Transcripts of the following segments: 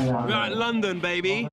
We're at London, baby.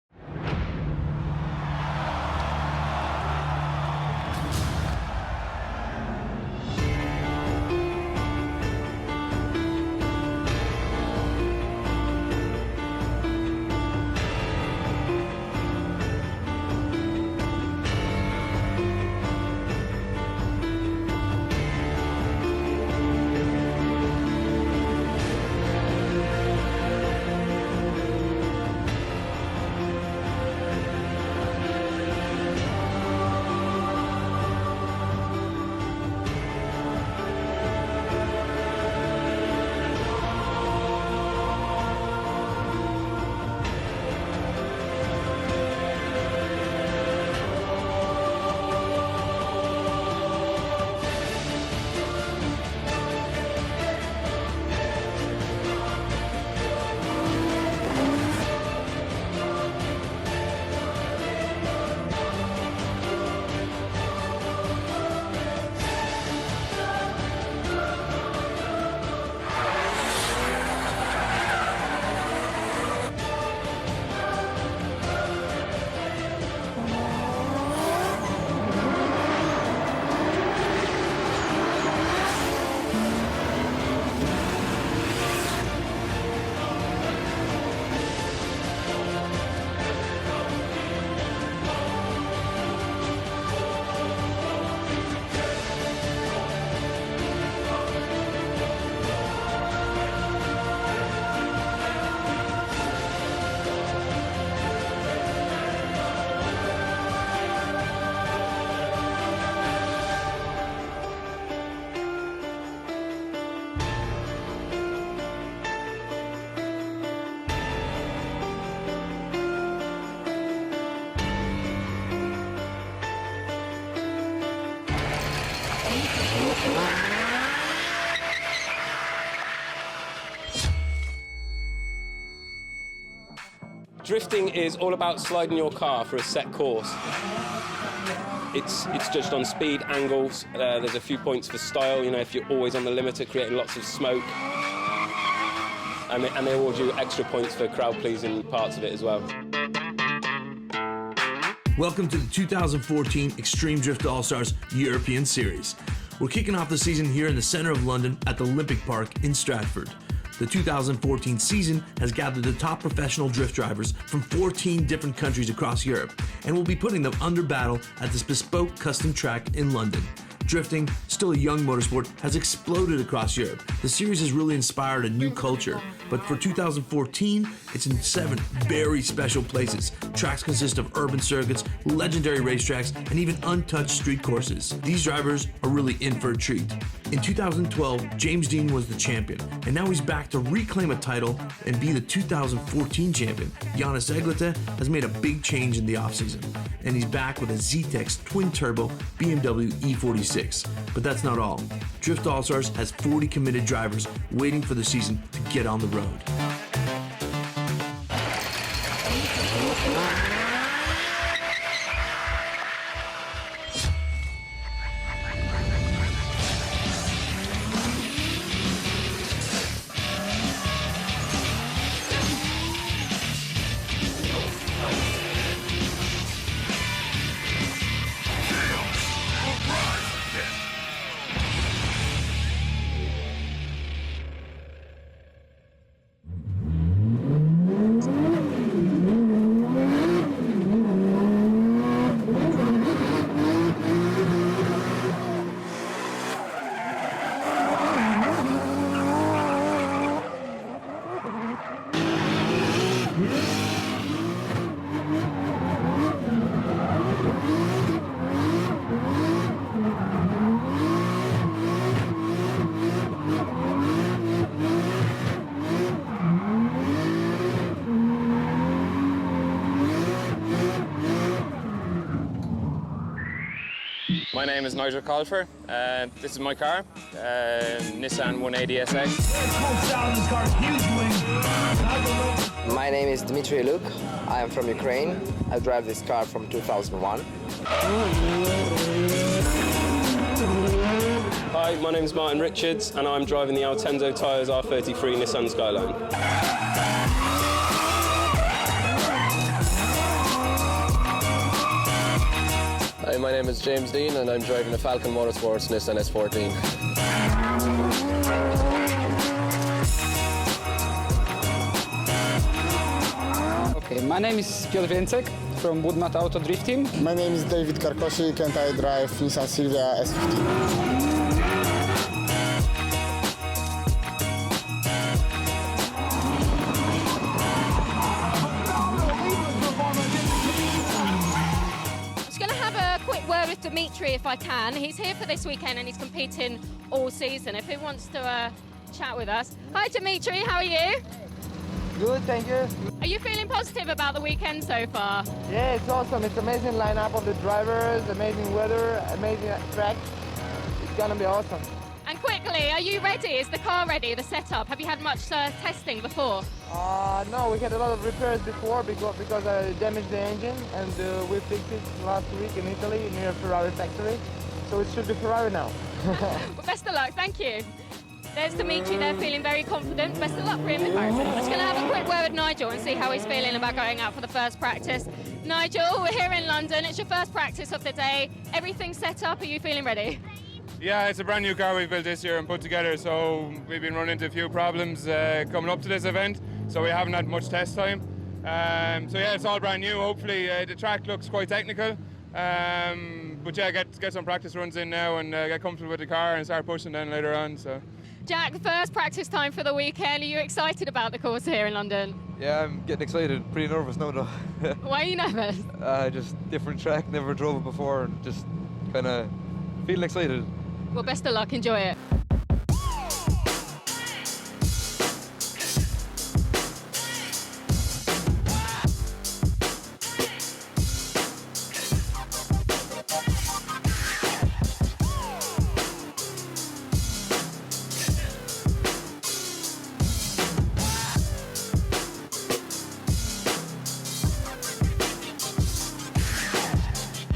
Drifting is all about sliding your car for a set course. It's judged on speed, angles, there's a few points for style, you know, if you're always on the limiter, creating lots of smoke. And they award you extra points for crowd-pleasing parts of it as well. Welcome to the 2014 Extreme Drift All-Stars European Series. We're kicking off the season here in the center of London at the Olympic Park in Stratford. The 2014 season has gathered the top professional drift drivers from 14 different countries across Europe and will be putting them under battle at this bespoke custom track in London. Drifting, still a young motorsport, has exploded across Europe. The series has really inspired a new culture, but for 2014, it's in 7 very special places. Tracks consist of urban circuits, legendary racetracks, and even untouched street courses. These drivers are really in for a treat. In 2012, James Dean was the champion, and now he's back to reclaim a title and be the 2014 champion. Jonas Eglete has made a big change in the offseason, and he's back with a Z-Tex twin-turbo BMW E46. But that's not all. Drift All-Stars has 40 committed drivers waiting for the season to get on the road. My name is Nigel Colfer. This is my car, Nissan 180 SX. My name is Dmitry Luk. I am from Ukraine. I drive this car from 2001. Hi, my name's Martin Richards and I'm driving the Altenso Tyres R33 Nissan Skyline. Hi, my name is James Dean and I'm driving the Falcon Motorsports Nissan S14. Okay, my name is Piotr Więcek from Budmat Auto Drift Team. My name is David Karkosik and I drive Nissan Silvia S15. Word with Dimitri if I can. He's here for this weekend and he's competing all season. If he wants to chat with us. Hi Dimitri, how are you? Good, thank you. Are you feeling positive about the weekend so far? Yeah, it's awesome. It's amazing lineup of the drivers, amazing weather, amazing track. It's gonna be awesome. And quickly, are you ready? Is the car ready, the setup? Have you had much testing before? No, we had a lot of repairs before because I damaged the engine and we fixed it last week in Italy near Ferrari factory. So it should be Ferrari now. Well, best of luck, thank you. There's Dimitri there feeling very confident. Best of luck for him in Paris. I'm just going to have a quick word with Nigel and see how he's feeling about going out for the first practice. Nigel, we're here in London. It's your first practice of the day. Everything set up, are you feeling ready? Yeah, it's a brand new car we've built this year and put together, so we've been running into a few problems coming up to this event, so we haven't had much test time. So yeah, it's all brand new. Hopefully the track looks quite technical, but yeah, get some practice runs in now and get comfortable with the car and start pushing then later on. So. Jack, first practice time for the weekend. Are you excited about the course here in London? Yeah, I'm getting excited. Pretty nervous now though. Why are you nervous? Just different track, never drove it before, and just kind of feeling excited. Well, best of luck, enjoy it.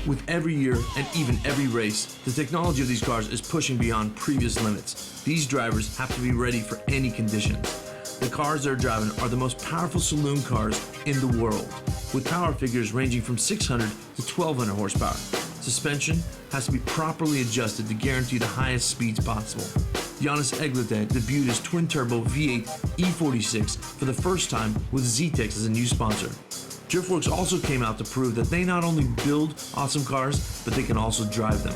With every year and even every race, the technology of these cars is pushing beyond previous limits. These drivers have to be ready for any conditions. The cars they're driving are the most powerful saloon cars in the world, with power figures ranging from 600 to 1200 horsepower. Suspension has to be properly adjusted to guarantee the highest speeds possible. Jonas Eglete debuted his twin-turbo V8 E46 for the first time with ZTEX as a new sponsor. Driftworks also came out to prove that they not only build awesome cars, but they can also drive them.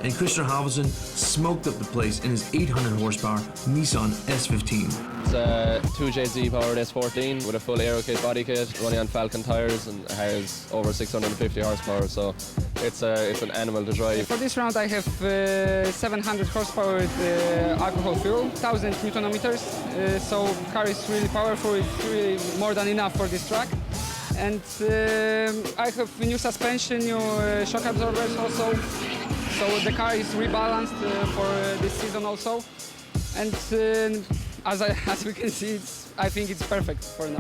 And Christian Halvorsen smoked up the place in his 800 horsepower Nissan S15. It's a 2JZ powered S14 with a full aero kit body kit, running on Falcon tyres, and has over 650 horsepower, so it's an animal to drive. For this round I have 700 horsepower with alcohol fuel, 1000 Newton meters, so the car is really powerful, it's really more than enough for this track. And I have new suspension, new shock absorbers also, so the car is rebalanced for this season also. And as we can see, I think it's perfect for now.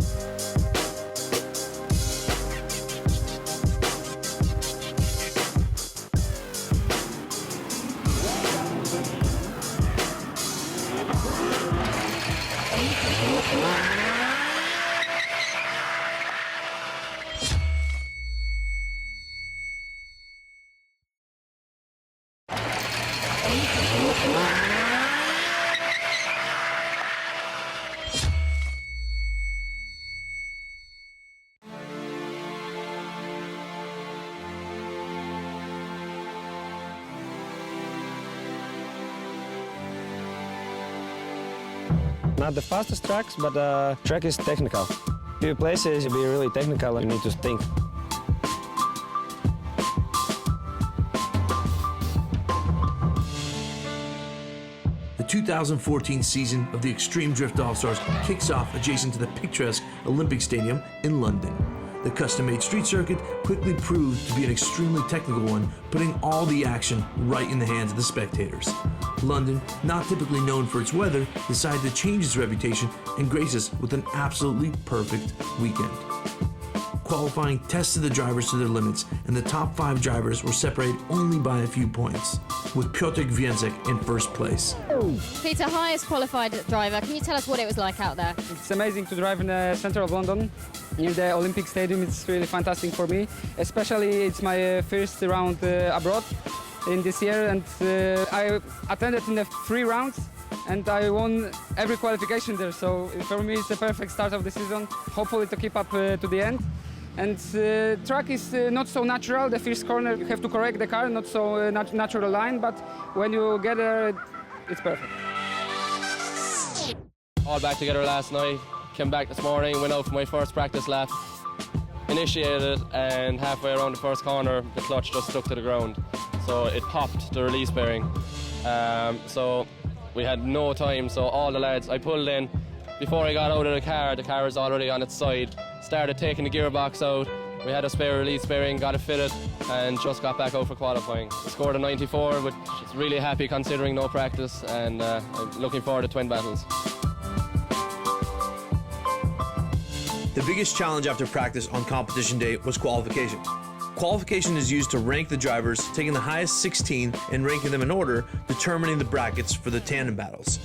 Not the fastest tracks, but the track is technical. Few places you'll be really technical and you need to think. The 2014 season of the Extreme Drift All-Stars kicks off adjacent to the picturesque Olympic Stadium in London. The custom-made street circuit quickly proved to be an extremely technical one, putting all the action right in the hands of the spectators. London, not typically known for its weather, decided to change its reputation and grace us with an absolutely perfect weekend. qualifying tested the drivers to their limits, and the top 5 drivers were separated only by a few points, with Piotr Więcek in first place. Peter, highest qualified driver. Can you tell us what it was like out there? It's amazing to drive in the center of London, near the Olympic Stadium. It's really fantastic for me. Especially, it's my first round abroad in this year, and I attended in the 3 rounds. And I won every qualification there, so for me it's a perfect start of the season. Hopefully to keep up to the end. And track is not so natural. The first corner you have to correct the car, not so natural line, but when you get there, it's perfect. All back together last night, came back this morning, went out for my first practice lap, initiated, and halfway around the first corner the clutch just stuck to the ground. So it popped the release bearing. So we had no time, so all the lads, I pulled in. Before I got out of the car was already on its side. Started taking the gearbox out. We had a spare release bearing, got it fitted, and just got back out for qualifying. I scored a 94, which is really happy considering no practice, and I'm looking forward to twin battles. The biggest challenge after practice on competition day was qualification. Qualification is used to rank the drivers, taking the highest 16 and ranking them in order, determining the brackets for the tandem battles.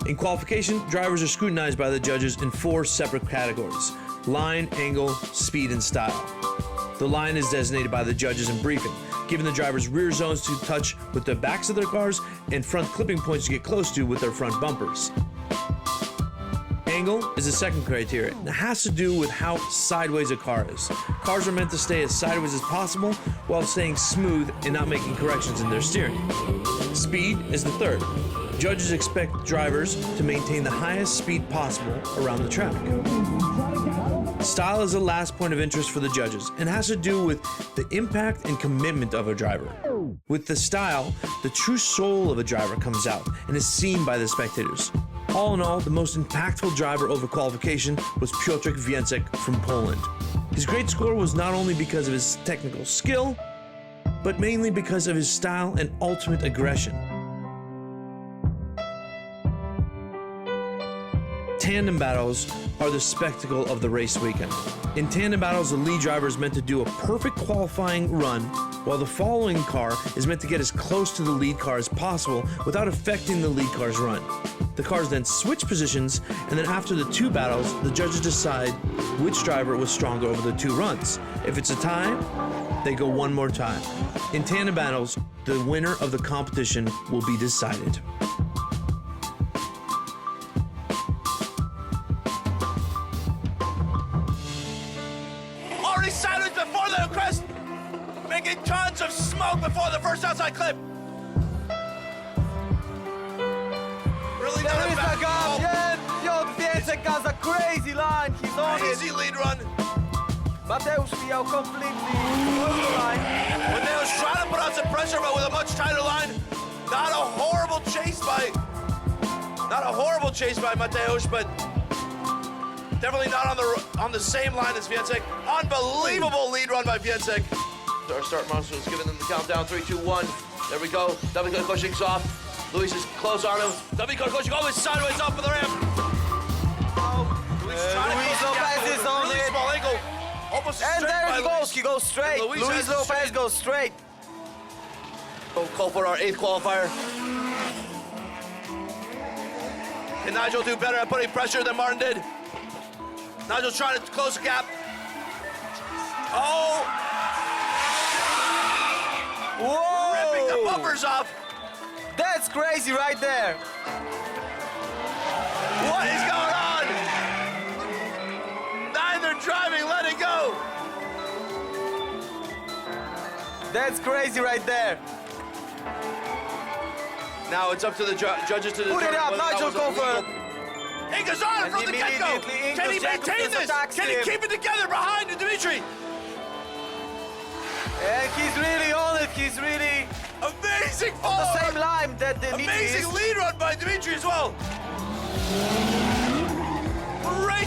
In qualification, drivers are scrutinized by the judges in 4 separate categories: line, angle, speed, and style. The line is designated by the judges in briefing, giving the drivers rear zones to touch with the backs of their cars and front clipping points to get close to with their front bumpers. Angle is the second criteria, and it has to do with how sideways a car is. Cars are meant to stay as sideways as possible while staying smooth and not making corrections in their steering. Speed is the third. Judges expect drivers to maintain the highest speed possible around the track. Style is the last point of interest for the judges and has to do with the impact and commitment of a driver. With the style, the true soul of a driver comes out and is seen by the spectators. All in all, the most impactful driver over qualification was Piotr Więcek from Poland. His great score was not only because of his technical skill, but mainly because of his style and ultimate aggression. Tandem battles are the spectacle of the race weekend. In tandem battles, the lead driver is meant to do a perfect qualifying run, while the following car is meant to get as close to the lead car as possible without affecting the lead car's run. The cars then switch positions, and then after the 2 battles, the judges decide which driver was stronger over the 2 runs. If it's a tie, they go one more time. In tandem battles, the winner of the competition will be decided. Already silenced before the crest, making tons of smoke before the first outside clip. Really There is a gap, yeah. Piotr Więcek has a crazy line. He's on it. Easy lead run. Mateusz Mijał completely close the line. Mateusz trying to put on some pressure, but with a much tighter line. Not a horrible chase by Mateusz, but definitely not on the same line as Więcek. Unbelievable lead run by Więcek. Our start master is giving them the countdown. 3, 2, 1. There we go. David Kokoszik's off. Luis is close on him. David Kokoszik always sideways off of the ramp. Luis Lopez is on really it. Small angle. Almost And straight there by he Luis. goes. He goes straight. And Luis Lopez goes straight. Call for our 8th qualifier. Can Nigel do better at putting pressure than Martin did? Nigel's trying to close the gap. Oh! Whoa! Ripping the bumpers off. That's crazy right there. What is going on? Neither driving, let it go. That's crazy right there. Now it's up to the judges to Put it determine up, whether that Nigel was Cofer. Inga's on it from the get-go. Immediately, Can he Inga's maintain this? attacks Can he him. keep it together behind Dimitri? And he's really on it. He's really Amazing on forward. the same line that Dimitri Amazing is. lead run by Dimitri as well.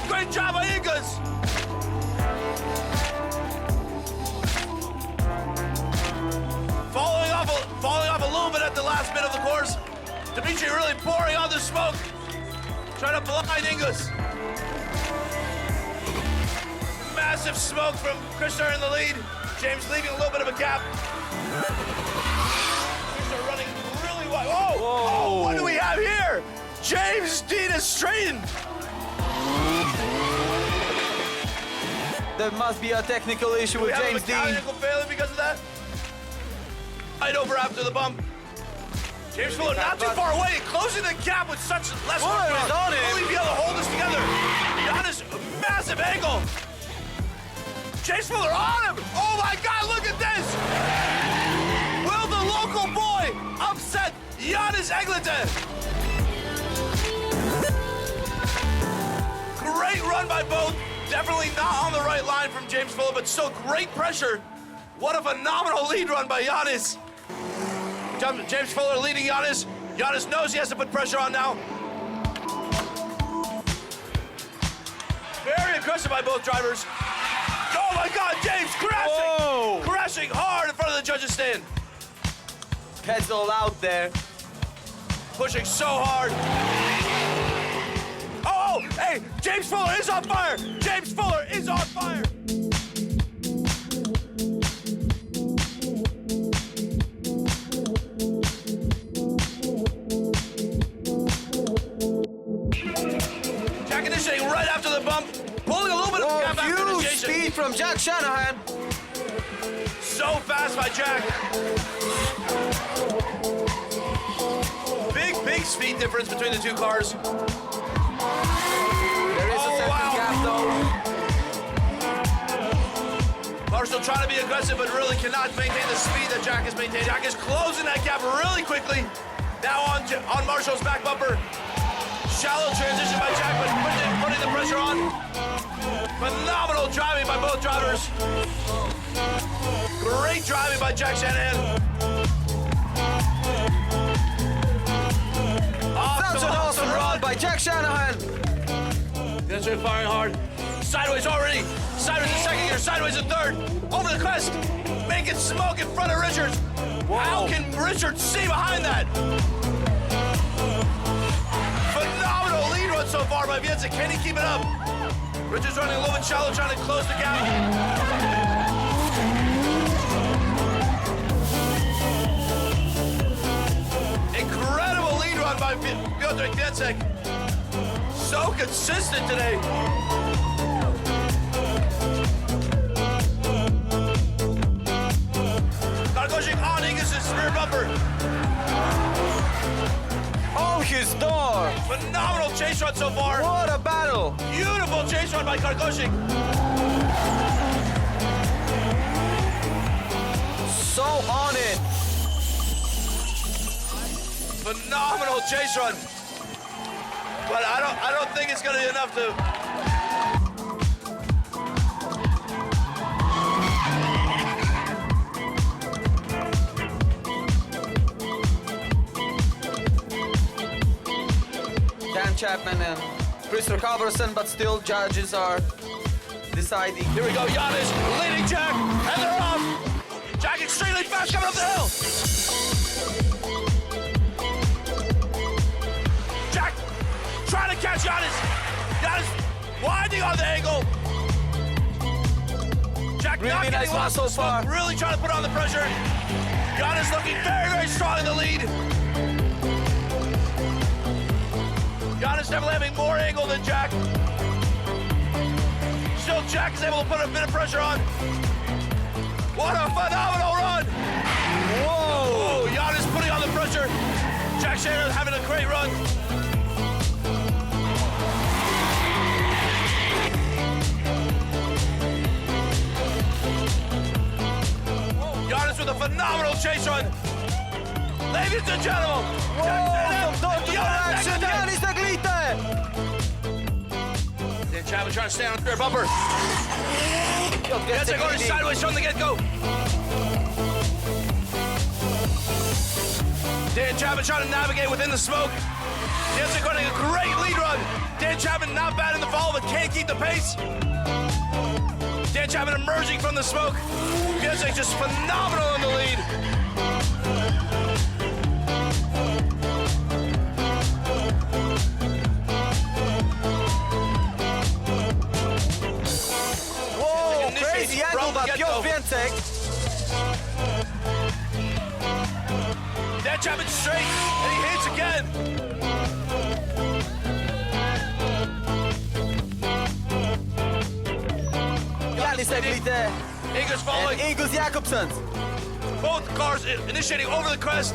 Great job by Ingas. Falling off a little bit at the last bit of the course. Dimitri really pouring on the smoke. Trying to blind Ingas. Massive smoke from Christer in the lead. James leaving a little bit of a gap. Christer running really wide. Oh, oh, what do we have here? James Dean is straightened. There must be a technical issue with James Dean. Mechanical failure because of that. Right over after the bump. James Fuller not too far away, closing the gap with such less work. Only be able to hold this together. Giannis, massive angle. James Fuller on him. Oh my God, look at this. Will the local boy upset Giannis Eglinton? Great run by both. Definitely not on the right line from James Fuller, but still great pressure. What a phenomenal lead run by Giannis. James Fuller leading Giannis. Giannis knows he has to put pressure on now. Very aggressive by both drivers. Oh my God, James crashing! Whoa. Crashing hard in front of the judges' stand. Heads all out there. Pushing so hard. Oh, hey, James Fuller is on fire! James Fuller is on fire! Jack initiating right after the bump, pulling a little bit of gap after huge initiation. speed from Jack Shanahan. So fast by Jack. Big speed difference between the two cars. There is a second gap though. Marshall trying to be aggressive, but really cannot maintain the speed that Jack is maintaining. Jack is closing that gap really quickly. Now on Marshall's back bumper. Shallow transition by Jack, but putting the pressure on. Phenomenal driving by both drivers. Great driving by Jack Shanahan. That's an awesome run by Jack Shanahan. That's right, firing hard. Sideways already. Sideways in second gear, sideways in third. Over the crest. Making smoke in front of Richards. Whoa. How can Richards see behind that? Phenomenal lead run so far by Vietzik. Can he keep it up? Richards running a little bit shallow, trying to close the gap. Incredible lead run by Piotr Vietzik. So consistent today. Kargoshik on Ingis' rear bumper. Oh, his door. Phenomenal chase run so far. What a battle. Beautiful chase run by Kargoshik. So on it. Phenomenal chase run. But I don't think it's going to be enough to. Dan Chapman and Christer Halvorsen, but still judges are deciding. Here we go, Giannis leading Jack, and they're off. Jack extremely fast coming up the hill. Jack trying to catch Giannis. Giannis winding on the angle. Jack Really not nice getting lost so in the smoke, far. really trying to put on the pressure. Giannis looking very strong in the lead. Giannis definitely having more angle than Jack. Still, Jack is able to put a bit of pressure on. What a phenomenal run! Whoa! Giannis putting on the pressure. Jack Shanahan having a great run. Giannis with a phenomenal chase run. Ladies and gentlemen, Jack Shanahan and Giannis Eglinton. Dan Chapman trying to stay on the rear bumper. Vietzik going sideways from the get-go. Dan Chapman trying to navigate within the smoke. Vietzik running a great lead run. Dan Chapman not bad in the fall, but can't keep the pace. Dan Chapman emerging from the smoke. Vietzik just phenomenal in the lead. straight, and he hits again. Janis Eglite Ingus following. and Ingus Jakobsen. Both cars initiating over the crest.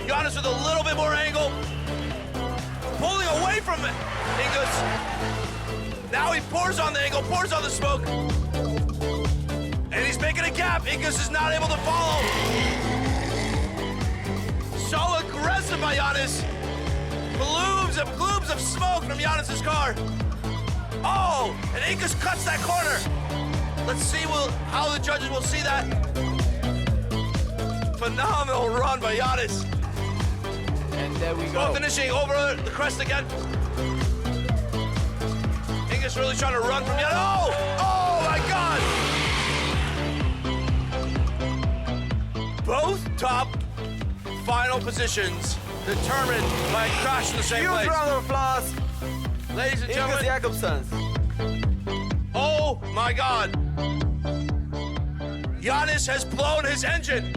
Giannis with a little bit more angle. Pulling away from it. Ingus. Now he pours on the angle, pours on the smoke. And he's making a gap. Ingus is not able to follow. So aggressive by Giannis. Plumes of smoke from Giannis's car. Oh, and Ingus cuts that corner. Let's see how the judges will see that. Phenomenal run by Giannis. And there we go. Both finishing over the crest again. Ingus really trying to run from Giannis. Oh! Oh my God! Both top final positions determined by a crash in the same place. Huge round of applause. Ladies and Ingus gentlemen. Jakobsen. Oh my God! Giannis has blown his engine.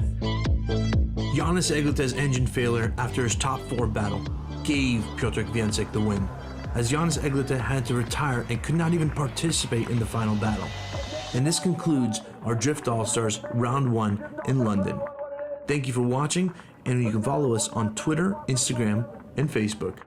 Giannis Eglite's engine failure after his top 4 battle gave Piotr Więcek the win, as Giannis Eglite had to retire and could not even participate in the final battle. And this concludes our Drift All-Stars Round 1 in London. Thank you for watching, and you can follow us on Twitter, Instagram, and Facebook.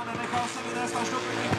Nenechal se vynést na štopek